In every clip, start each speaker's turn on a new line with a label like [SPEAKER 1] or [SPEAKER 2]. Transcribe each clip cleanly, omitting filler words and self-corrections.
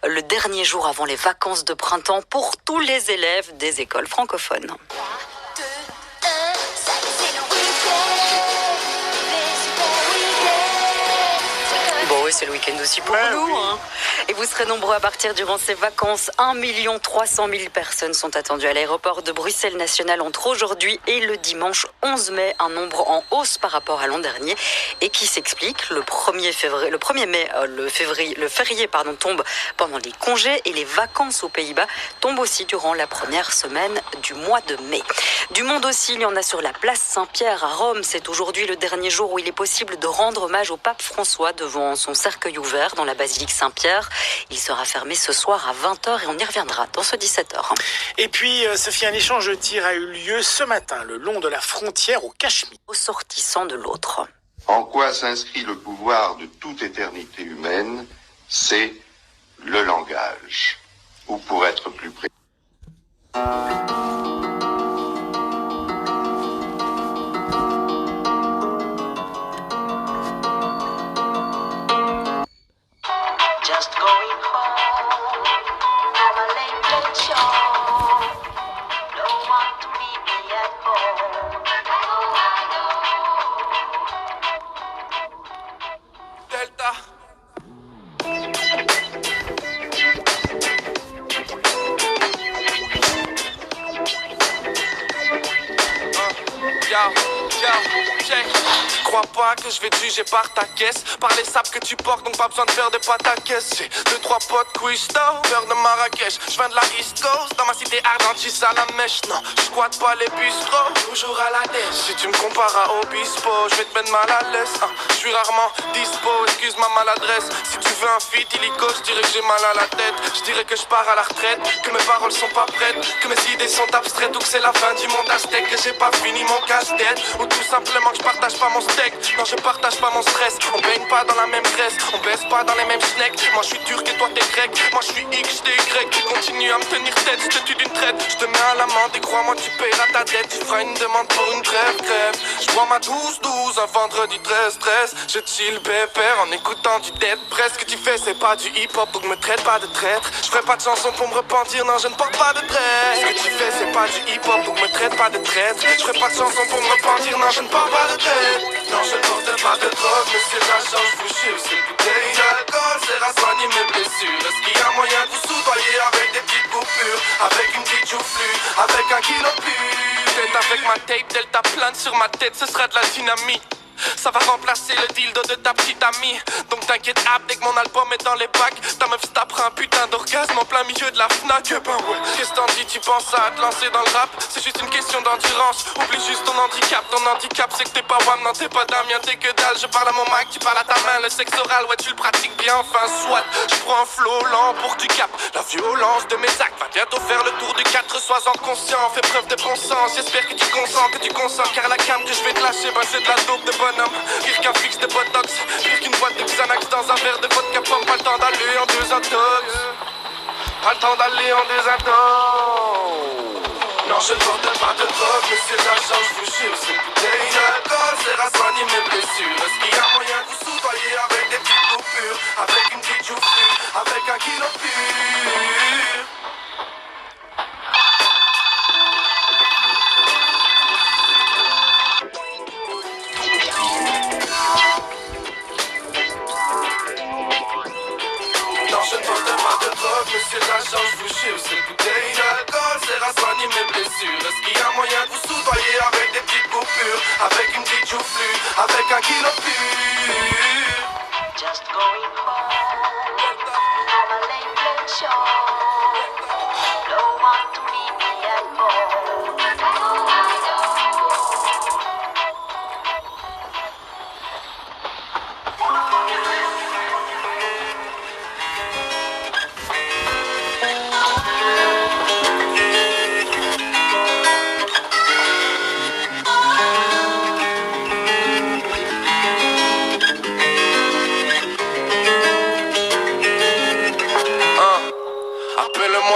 [SPEAKER 1] le dernier jour avant les vacances de printemps pour tous les élèves des écoles francophones. Bon oui, c'est le week-end aussi pour nous.
[SPEAKER 2] Oui.
[SPEAKER 1] Hein. Et vous serez nombreux à partir durant ces vacances. 1 300 000 personnes sont attendues à l'aéroport de Bruxelles-National entre aujourd'hui et le dimanche 11 mai. Un nombre en hausse par rapport à l'an dernier et qui s'explique. Le 1er mai, le férié tombe pendant les congés et les vacances aux Pays-Bas tombent aussi durant la première semaine du mois de mai. Du monde aussi, il y en a sur la place Saint-Pierre à Rome. C'est aujourd'hui le dernier jour où il est possible de rendre hommage au pape François devant son cercueil ouvert dans la basilique Saint-Pierre. Il sera fermé ce soir à 20h et on y reviendra dans ce 17h.
[SPEAKER 2] Et puis, Sophie, un échange de tirs a eu lieu ce matin le long de la frontière au Cachemire.
[SPEAKER 1] Ressortissant de l'autre.
[SPEAKER 3] En quoi s'inscrit le pouvoir de toute éternité humaine? C'est le langage. Ou pour être plus précis.
[SPEAKER 4] Just going home from a late show. No one to meet me at home.
[SPEAKER 5] Delta. Check. Crois pas que je vais te juger par ta caisse, par les sapes que tu portes, donc pas besoin de faire de pâte à caisse. J'ai 2-3 potes cuistot, peur de Marrakech. Je viens de la East Coast, dans ma cité ardente, j'suis à la mèche. Non, je squatte pas les bistrots, toujours à la dèche. Si tu me compares à Obispo, je vais te mettre mal à l'aise. Je suis rarement dispo, excuse ma maladresse. Si tu veux un feat illico, je dirais que j'ai mal à la tête. Je dirais que je pars à la retraite, que mes paroles sont pas prêtes, que mes idées sont abstraites ou que c'est la fin du monde aztèque, que j'ai pas fini mon casse-tête, ou tout simplement que je partage pas mon steak. Non, je partage pas mon stress. On baigne pas dans la même graisse, on baisse pas dans les mêmes snacks. Moi je suis turc et toi t'es grec, moi je suis X, t'es Y. Continue à me tenir tête, je te tue d'une traite. Je te mets à l'amende et crois-moi tu paieras ta dette. Tu feras une demande pour une trêve. Je bois ma 12-12 un vendredi 13-13. Je chill pépère en écoutant du dead press. Ce que tu fais c'est pas du hip-hop, donc me traite pas de traître. Je ferai pas de chanson pour me repentir, non je ne porte pas de trait. Ce que tu fais c'est pas du hip-hop, donc me traite pas de traître. Je ferai pas de chanson pour me repentir, non je ne porte pas de trait. Non je ne porte pas de drogue, mais c'est la chance, vous jure. C'est bouteille d'alcool, c'est à soigner mes blessures. Est-ce qu'il y a moyen de vous soudoyer avec des petites coupures, avec une petite joufflue, avec un kilo pur? Tête avec ma tape, delta plane sur ma tête, ce sera de la dynamite. Ça va remplacer le dildo de ta petite amie. Donc t'inquiète, dès que mon album est dans les bacs, ta meuf se tapera un putain d'orgasme en plein milieu de la Fnac. Ben ouais, qu'est-ce t'en dis, tu penses à te lancer dans le rap? C'est juste une question d'endurance, oublie juste ton handicap. Ton handicap c'est que t'es pas Wham, non t'es pas Damien, t'es que dalle. Je parle à mon Mac, tu parles à ta main, le sexe oral, ouais tu le pratiques bien. Enfin soit, je prends un flow lent pour que tu capes la violence de mes actes. Va bientôt faire le tour du 4, sois-en conscient, fais preuve de bon sens. J'espère que tu consens, car la cam que je vais te lâcher, bah c'est de la dope de bonhomme. Pire qu'un fixe de botox, pire qu'une boîte de Xanax dans un verre de vodka pomme. Pas le temps d'aller en désintox, pas le temps d'aller en désintox. Non je ne porte pas de drogue, mais c'est la chance, je vous jure. C'est une bouteille d'alcool, c'est à soigner mes blessures. Est-ce qu'il y a moyen de vous soudoyer avec des petites coupures, avec une petite joufflue, avec un kilo pur? Mais c'est la chance, je vous jure. C'est une bouteille d'alcool, c'est à soigner mes blessures. Est-ce qu'il y a moyen de vous soudoyer avec des petites coupures, avec une petite joufflue, avec un kilo pur?
[SPEAKER 4] Just going home from a late show. No one to meet me at home.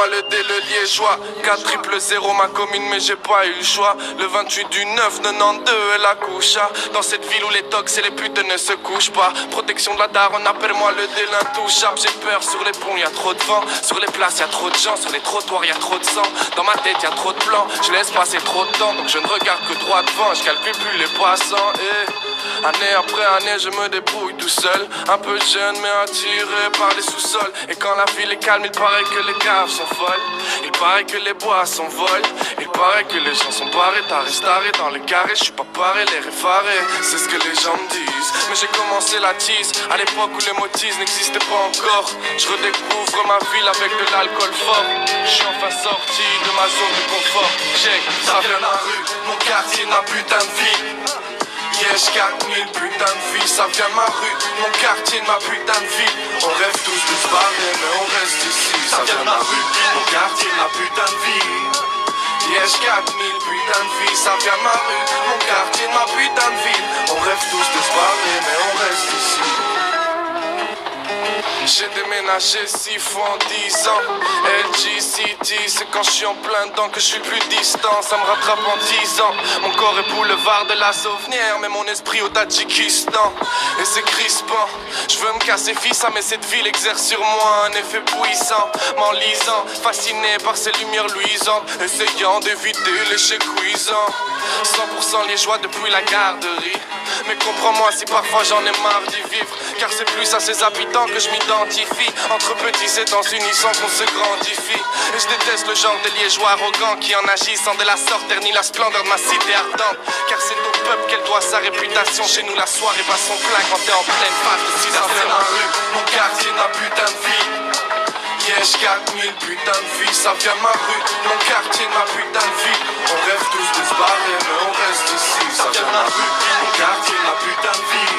[SPEAKER 5] appelle-moi le dé, le liégeois. 4-0-0 ma commune, mais j'ai pas eu le choix. Le 28 du 9, 92 elle accoucha. Dans cette ville où les tox et les putes ne se couchent pas. Protection de la daronne, appelle-moi le dé, l'intouchable. J'ai peur sur les ponts, y a trop de vent. Sur les places, y a trop de gens. Sur les trottoirs, y a trop de sang. Dans ma tête, y a trop de plans. Je laisse passer trop de temps, donc je ne regarde que droit devant. Je calcule plus les passants. Année après année, je me débrouille tout seul. Un peu jeune, mais attiré par les sous-sols. Et quand la ville est calme, il paraît que les caves sont folles. Il paraît que les bois s'envolent. Il paraît que les gens sont barrés, tarés dans les carrés. Je suis pas paré, les effarés, c'est ce que les gens me disent. Mais j'ai commencé la tease à l'époque où les motifs n'existaient pas encore. Je redécouvre ma ville avec de l'alcool fort. Je suis enfin sorti de ma zone de confort. Check, ça vient de la rue, mon quartier, ma putain de vie. Yes, 4000 putain de vie, ça vient de ma rue, mon quartier, ma putain de vie. On rêve tous de se barrer, mais on reste ici. Ça vient de ma rue, mon quartier, ma putain de vie. Yes, 4000 putain de vie, ça vient de ma rue, mon quartier, ma putain de ville. On rêve tous de se barrer, mais on reste ici. J'ai déménagé 6 fois en 10 ans. LGCT, c'est quand je suis en plein dedans que je suis plus distant. Ça me rattrape en 10 ans. Mon corps est boulevard de la Sauvenière, mais mon esprit au Tadjikistan. Et c'est crispant. Je veux me casser fils, mais cette ville exerce sur moi un effet puissant. M'enlisant, fasciné par ces lumières luisantes, essayant d'éviter l'échec cuisant. 100% liégeois depuis la garderie. Mais comprends-moi si parfois j'en ai marre d'y vivre, car c'est plus à ses habitants que je m'identifie. Entre petits étangs unissant qu'on se grandifie. Et je déteste le genre de liégeois arrogant qui en agissant de la sorte ternit la splendeur de ma cité ardente. Car c'est au peuple qu'elle doit sa réputation. Chez nous la soirée bat son plein quand t'es en pleine phase de 6 ans. Ma rue, mon quartier, ma putain de vie. Yes, 4000 putain de vie, ça vient de ma rue, mon quartier, ma putain de vie. On rêve tous de se barrer, mais on reste ici. Ça vient de ma rue, mon quartier, ma putain de vie.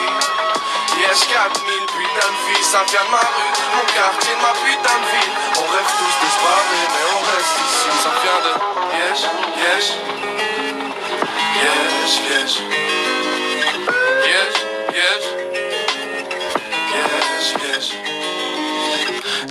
[SPEAKER 5] Yes, 4000 putain de vie, ça vient de ma rue, mon quartier, ma putain de vie. On rêve tous de se barrer, mais on reste ici. Ça vient de yes, yes, yes, yes, yes, yes, yes, yes.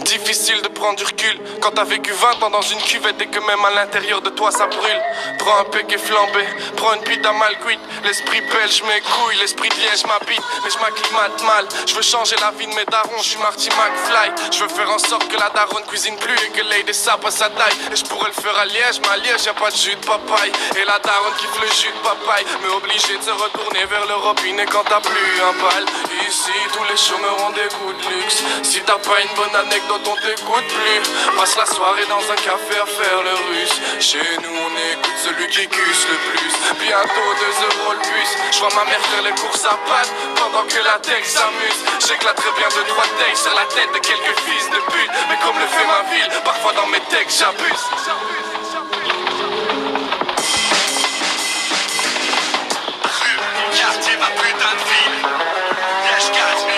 [SPEAKER 5] Difficile de prendre du recul quand t'as vécu 20 ans dans une cuvette et que même à l'intérieur de toi ça brûle. Prends un péquet flambé, prends une pita mal cuite. L'esprit belge mes couilles, l'esprit de Liège m'habite, mais je m'acclimate mal. Je veux changer la vie de mes darons, je suis Marty McFly. Je veux faire en sorte que la daronne cuisine plus et que Lady sape à sa taille. Et je pourrais le faire à Liège, mais à Liège y'a pas de jus de papaye. Et la daronne kiffe le jus de papaye, mais obligé de se retourner vers le robinet quand t'as plus un bal. Ici tous les chômeurs ont des goûts de luxe. Si t'as pas une bonne anecdote on t'écoute plus. Passe la soirée dans un café à faire le russe. Chez nous on écoute celui qui cusse le plus. Bientôt 2 euros le bus. Je vois ma mère faire les courses à pattes pendant que la tech s'amuse. J'éclaterai bien 2-3 takes sur la tête de quelques fils de pute. Mais comme le fait ma ville, parfois dans mes textes j'abuse.
[SPEAKER 6] Quartier, ma putain de ville. Yes, 4000.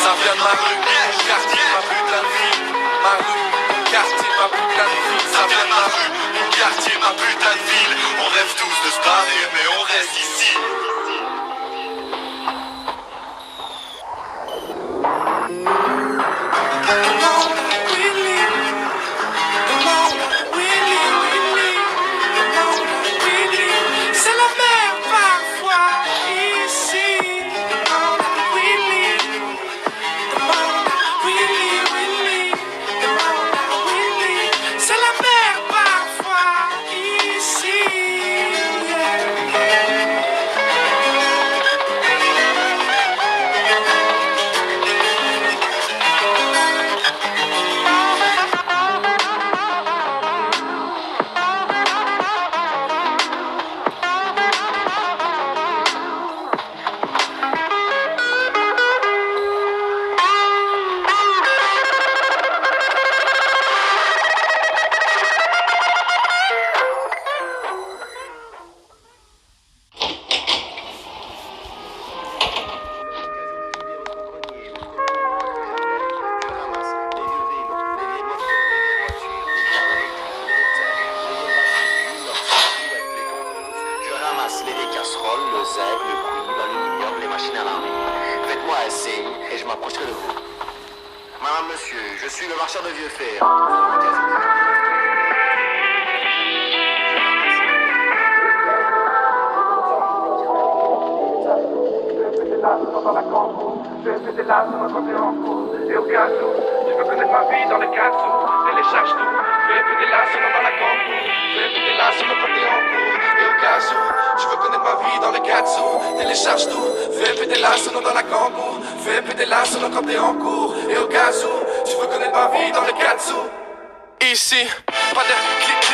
[SPEAKER 5] Ça vient de ma rue, mon quartier, ma putain de vie. Ma rue, mon quartier, ma putain de vie.
[SPEAKER 6] Ça vient de ma rue, mon quartier, ma putain de ville. On rêve tous de se barrer, mais on reste ici.
[SPEAKER 5] C'est la mer parfois ici. C'est la mer parfois ici.
[SPEAKER 7] assez et je m'approcherai de vous. Madame, monsieur, je suis le marchand de vieux fer.
[SPEAKER 5] Dans la campo, je vais fêter là sur notre côté en cours. Et au cas où, tu veux connaître ma vie dans les 4 sous. Télécharge tout, je vais fêter là sur dans la campo. Je vais fêter là sur notre côté en cours. Et au cas où, tu veux connaître ma vie dans les 4 sous. Télécharge tout, je vais fêter là sur dans la campo. Je vais fêter là sur notre côté en cours. Et au cas où, tu veux connaître ma vie dans les 4 sous. Ici, pas de clic-clic.